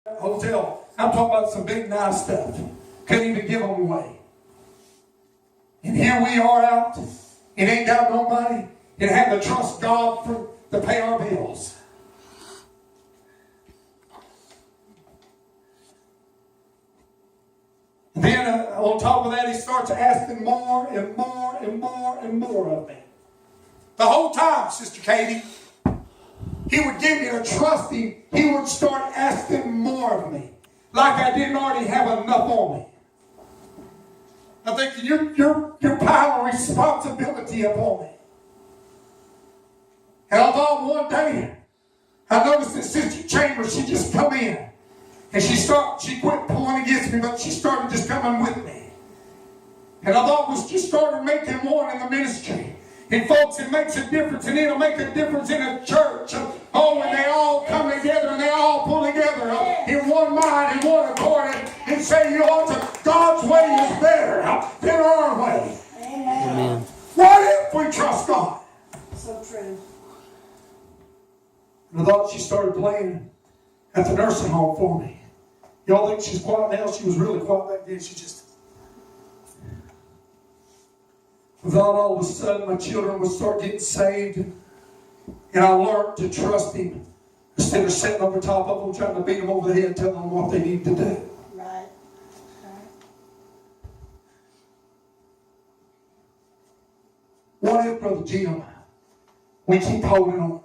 Hotel. I'm talking about some big nice stuff. Couldn't even give them away. And here we are out. It ain't got no money. It had to trust God to pay our bills. And then on top of that, he starts asking more and more and more and more of me. The whole time, Sister Katie, he would give me a trust. He would start asking more of me. Like I didn't already have enough on me. I'm thinking, you're piling responsibility upon me. And I thought one day, I noticed that Sister Chambers, she just come in. And she quit pulling against me, but she started just coming with me. And I thought she started making one in the ministry. And folks, it makes a difference, and it'll make a difference in a church. Oh, when they all come together and they all pull together in one mind, in one accord, and say, you know, God's way is better than our way. Amen. What if we trust God? So true. And I thought she started playing at the nursing home for me. Y'all think she's quiet now? She was really quiet back then. She just... Without all of a sudden my children would start getting saved, and I learned to trust Him instead of sitting over top of them trying to beat them over the head, telling them what they need to do. Right. What if, Brother Jim, we keep holding on?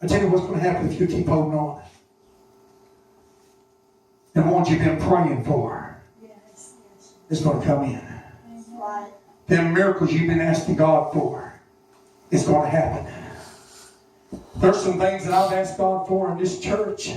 I tell you what's going to happen if you keep holding on. The ones you've been praying for is going to come in. Right. Them miracles you've been asking God for is going to happen. There's some things that I've asked God for in this church,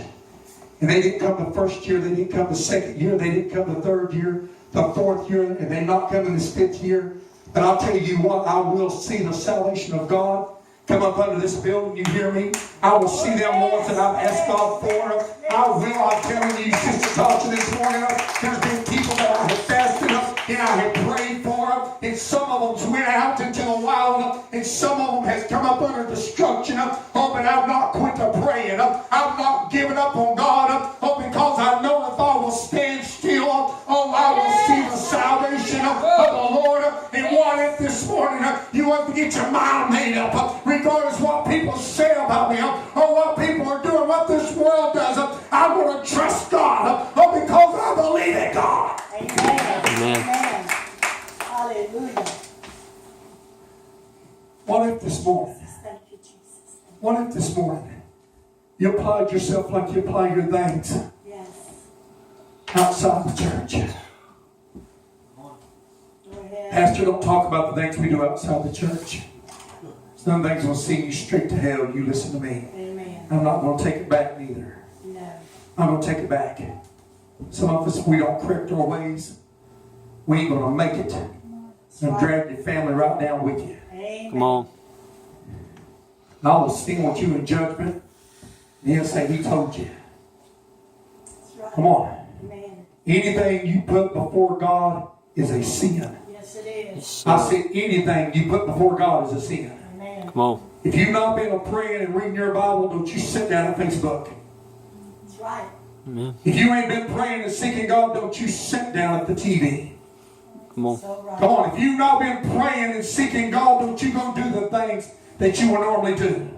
and they didn't come the first year, they didn't come the second year, they didn't come the third year, the fourth year, and they're not coming this fifth year. But I'll tell you what, I will see the salvation of God come up under this building. You hear me? I will see them ones that I've asked God for. I will. I'm telling you, Sister Tasha, this morning, there's been people that I have fasted up and I have prayed for, and some of them went out into the wild, and some of them has come up under destruction. Oh, but I've not quit to praying. I've not given up on God. Oh, because I know if I will stand still, oh, I will see the salvation of the Lord. And what if this morning you want to get your mind made up, regardless what people say about me or what people are doing, what this world does, I'm going to trust God because I believe in God. Amen. Amen. Hallelujah. What if this morning? Thank you, Jesus. What if this morning you applied yourself like you apply your things outside the church? Pastor, don't talk about the things we do outside the church. Some things will send you straight to hell. You listen to me. Amen. I'm not going to take it back neither. No. I'm going to take it back. Some of us, we don't correct our ways. We ain't going to make it. And drag your family right down with you. Amen. Come on. And I will stand with you in judgment. And He'll say, He told you. Right. Come on. Amen. Anything you put before God is a sin. Yes, it is. I said anything you put before God is a sin. Amen. Come on. If you've not been praying and reading your Bible, don't you sit down on Facebook. That's right. Amen. If you ain't been praying and seeking God, don't you sit down at the TV. Come on. So right. Come on, if you've not been praying and seeking God, don't you go do the things that you would normally do.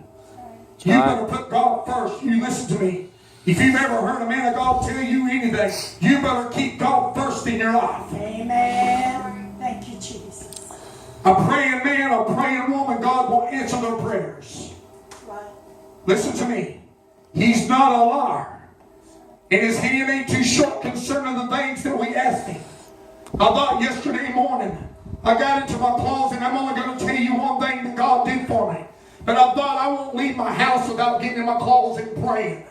You better put God first. You listen to me. If you've ever heard a man of God tell you anything, you better keep God first in your life. Amen. Thank you, Jesus. A praying man, a praying woman, God will answer their prayers. Right. Listen to me. He's not a liar. And His hand ain't too short concerning the things that we ask Him. I thought yesterday morning, I got into my closet, and I'm only going to tell you one thing that God did for me. But I thought I won't leave my house without getting in my closet and praying.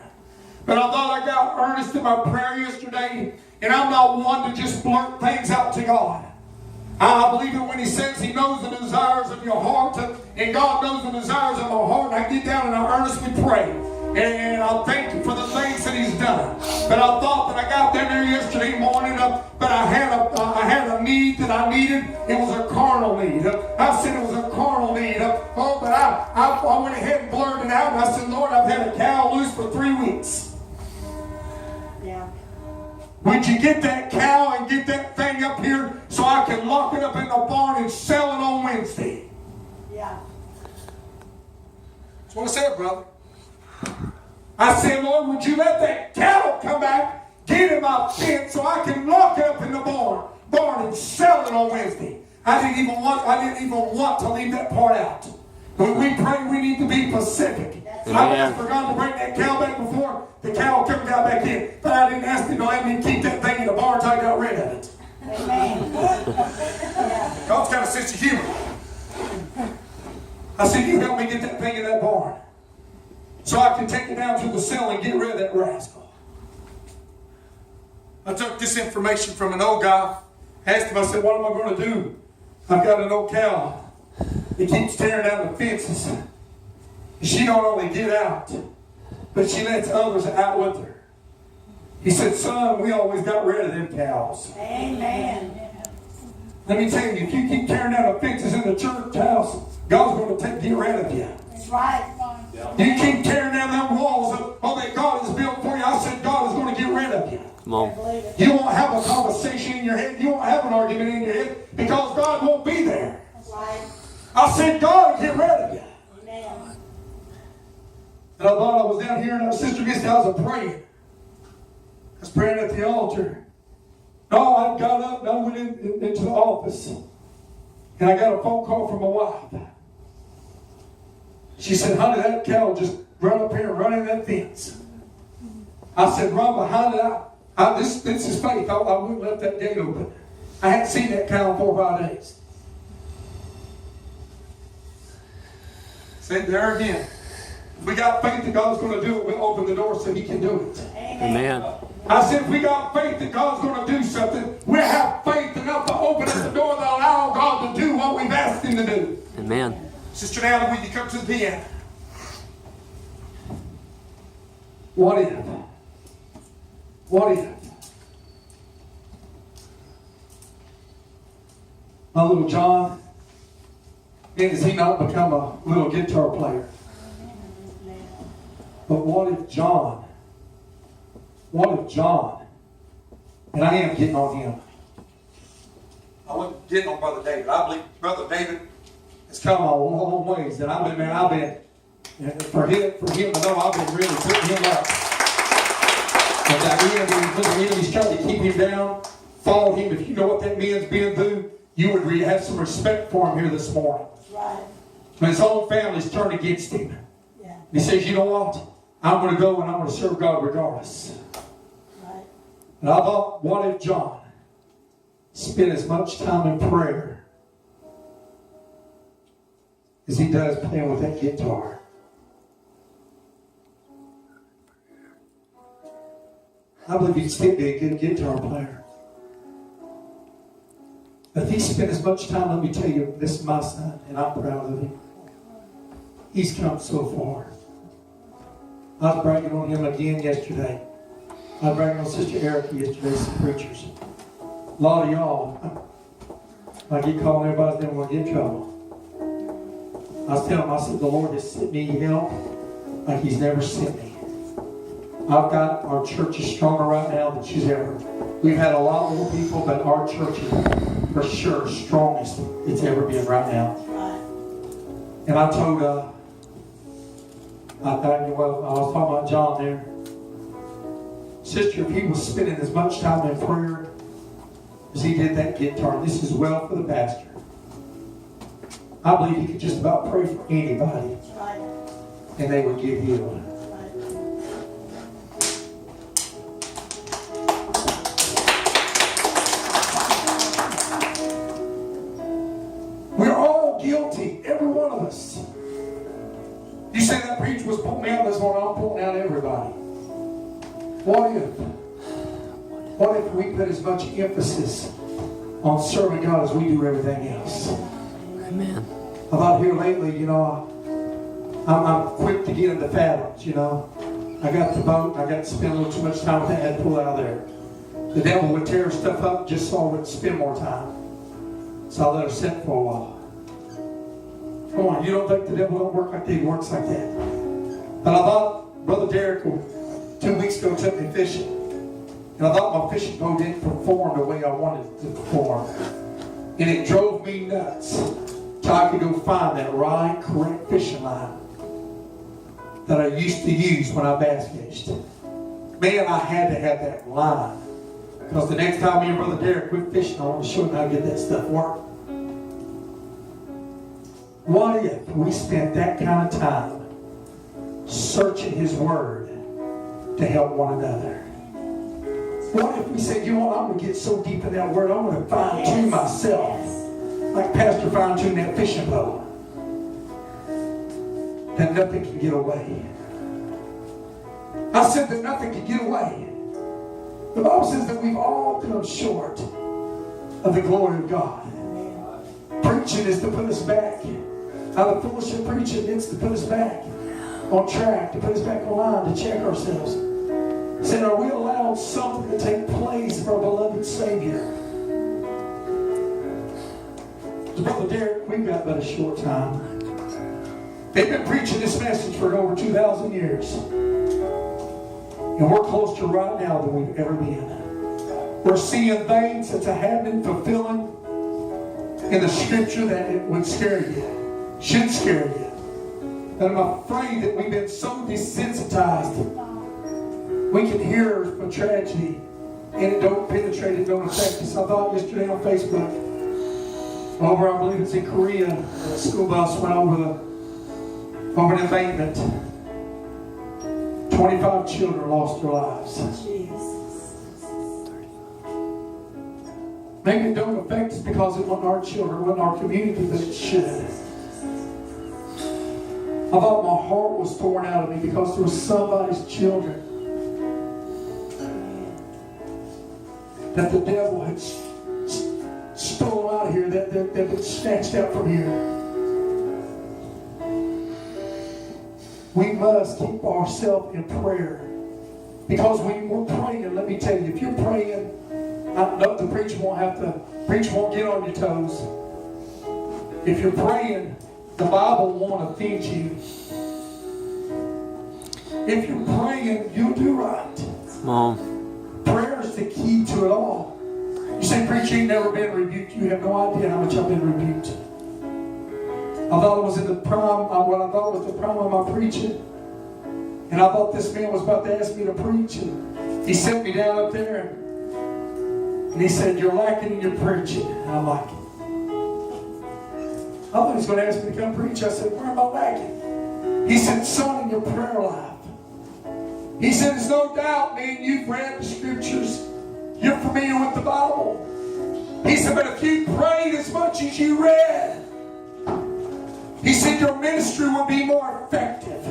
But I thought I got earnest in my prayer yesterday, and I'm not one to just blurt things out to God. I believe that when He says He knows the desires of your heart, and God knows the desires of my heart, I get down and I earnestly pray. And I'll thank Him for the things that He's done. But I thought that I got down there yesterday morning, but but I had a need that I needed. It was a carnal need. I said it was a carnal need. But I went ahead and blurted it out, and I said, Lord, I've had a cow loose for 3 weeks. Yeah. Would you get that cow and get that thing up here so I can lock it up in the barn and sell it on Wednesday? Yeah. That's what I said, brother. I said, Lord, would you let that cow come back, get in my fence so I can lock it up in the barn and sell it on Wednesday? I didn't even want to leave that part out. When we pray, we need to be specific. I asked for God to bring that cow back before the cow come got back in. But I didn't ask him to let me keep that thing in the barn until I got rid of it. Amen. God's got a sense of humor. I said, you help me get that thing in that barn so I can take it down to the cell and get rid of that rascal. I took this information from an old guy, asked him, I said, what am I going to do? I've got an old cow. It keeps tearing down the fences. She don't only get out, but she lets others out with her. He said, son, we always got rid of them cows. Amen. Let me tell you, if you keep tearing down the fences in the church house, God's going to get rid of you. That's right. You keep tearing down them walls that God has built for you. I said God is going to get rid of you. Come on. You won't have a conversation in your head. You won't have an argument in your head because God won't be there. That's right. I said God will get rid of you. Amen. And I thought I was down here and Sister Misty, I was praying. I was praying at the altar. No, I got up and I went into the office. And I got a phone call from my wife. She said, honey, that cow just run up here and run in that fence. I said, run behind it. This is faith. I wouldn't let that gate open. I hadn't seen that cow in 4 or 5 days. Say there again. If we got faith that God's going to do it, we'll open the door so He can do it. Amen. I said, if we got faith that God's going to do something, we'll have faith enough to open up the door that allow God to do what we've asked Him to do. Amen. Sister Natalie, will you come to the piano? What if? What if? My little John, man, does he not become a little guitar player? But what if John, and I am getting on him. I wasn't getting on Brother David. I believe Brother David has come a long ways. And I've been, for him to know, I've been really putting him up. And the enemy's trying to keep him down, follow him. If you know what that man's been through, you would really have some respect for him here this morning. Right. When his whole family's turned against him. Yeah. He says, you know what? I'm going to go and I'm going to serve God regardless. Right. And I thought, what if John spent as much time in prayer as he does playing with that guitar? I believe he'd still be a good guitar player. But if he spent as much time, let me tell you, this is my son, and I'm proud of him. He's come so far. I was bragging on him again yesterday. I was bragging on Sister Erica yesterday, some preachers. A lot of y'all, I get called, everybody's never going to get in trouble. I was telling him, I said, the Lord has sent me help like He's never sent me. I've got our church is stronger right now than she's ever. We've had a lot more people, but our church is for sure strongest it's ever been right now. And I told I was talking about John there. Sister, if he was spending as much time in prayer as he did that guitar, this is well for the pastor. I believe he could just about pray for anybody, and they would get healed. We're all guilty, every one of us. You say that preacher was pulling me out this morning, I'm pulling out everybody. What if we put as much emphasis on serving God as we do everything else? Amen. About here lately, I'm quick to get into fathoms, I got the boat, I got to spend a little too much time with that, I had to pull out of there. The devil would tear stuff up just so I would spend more time. So I let her sit for a while. Come on, you don't think the devil don't work like that? He works like that. But I thought Brother Derek 2 weeks ago took me fishing. And I thought my fishing boat didn't perform the way I wanted it to perform. And it drove me nuts till I could go find that right, correct fishing line that I used to use when I bass fished. Man, I had to have that line. Because the next time me and Brother Derek went fishing, I want to show him how to get that stuff work. What if we spent that kind of time searching His Word to help one another? What if we said, you know what, I'm going to get so deep in that Word, I'm going to fine-tune myself. Like Pastor fine-tuned that fishing boat. That nothing can get away. I said that nothing can get away. The Bible says that we've all come short of the glory of God. Preaching is to put us back. Now the fellowship preaching is to put us back on track, to put us back on line, to check ourselves. Saying, are we allowed something to take place for our beloved Savior? Brother Derek, we've got but a short time. They've been preaching this message for over 2,000 years. And we're closer right now than we've ever been. We're seeing things that's happening, fulfilling in the Scripture that it would scare you. Should scare you. And I'm afraid that we've been so desensitized. We can hear a tragedy and it don't penetrate, it don't affect us. I thought yesterday on Facebook, over, I believe it's in Korea, a school bus went over an embankment. 25 children lost their lives. Maybe it don't affect us because it wasn't our children, it wasn't our community, but it should. I thought my heart was torn out of me because there was somebody's children that the devil had stolen out of here, that been snatched out from here. We must keep ourselves in prayer. Because when we're praying, let me tell you, if you're praying, the preacher won't get on your toes. If you're praying, the Bible won't offend you. If you're praying, you'll do right. Mom. Prayer is the key to it all. You say, preacher, you've never been rebuked. You have no idea how much I've been rebuked. I thought it was in the prime, what I thought was the prime of my preaching. And I thought this man was about to ask me to preach. And he set me down up there and he said, you're lacking in your preaching. And I'm like, I thought he was going to ask me to come preach. I said, where am I lacking? He said, son, in your prayer life. He said, there's no doubt, man, you've read the Scriptures. You're familiar with the Bible. He said, but if you prayed as much as you read, he said, your ministry would be more effective.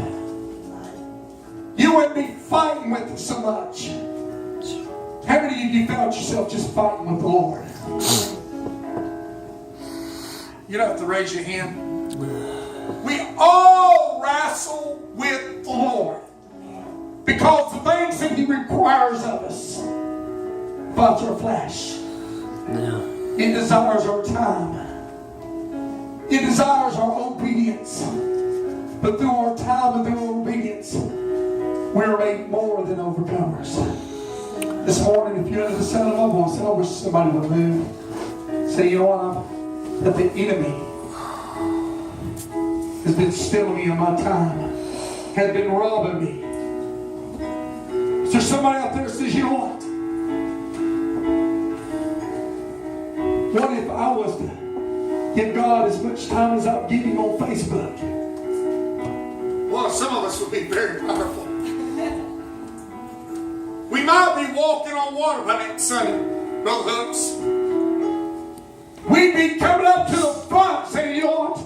You wouldn't be fighting with it so much. How many of you found yourself just fighting with the Lord? You don't have to raise your hand. We all wrestle with the Lord. Because the things that He requires of us, fights our flesh. It desires our time. It desires our obedience. But through our time and through our obedience, we're made more than overcomers. This morning, if you're under the sound of my voice, I wish somebody would move. Say, you know what? That the enemy has been stealing me of my time. Has been robbing me. Is there somebody out there that says, you know what? What if I was to give God as much time as I'm giving on Facebook? Well, some of us would be very powerful. We might be walking on water by next Sunday, Brother Hooks. We'd be coming up to the front saying, you know what?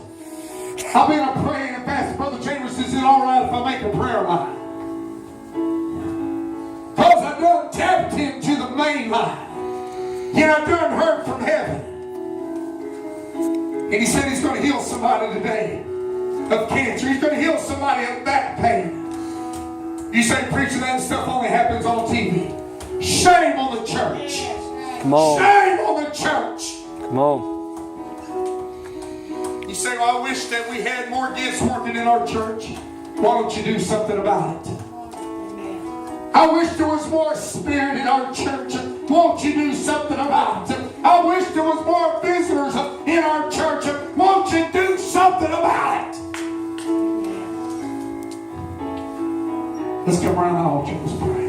I've been praying and Pastor Brother Chambers says, is it all right if I make a prayer line? Because I done tapped him to the main line. And I done heard from heaven. And he said he's going to heal somebody today of cancer. He's going to heal somebody of back pain. You say, preacher, that stuff only happens on TV. Shame on the church. Come on. Shame on the church. Come on. You say, well, I wish that we had more gifts working in our church. Why don't you do something about it? I wish there was more spirit in our church. Won't you do something about it? I wish there was more visitors in our church. Won't you do something about it? Let's come around the altar. Let's pray.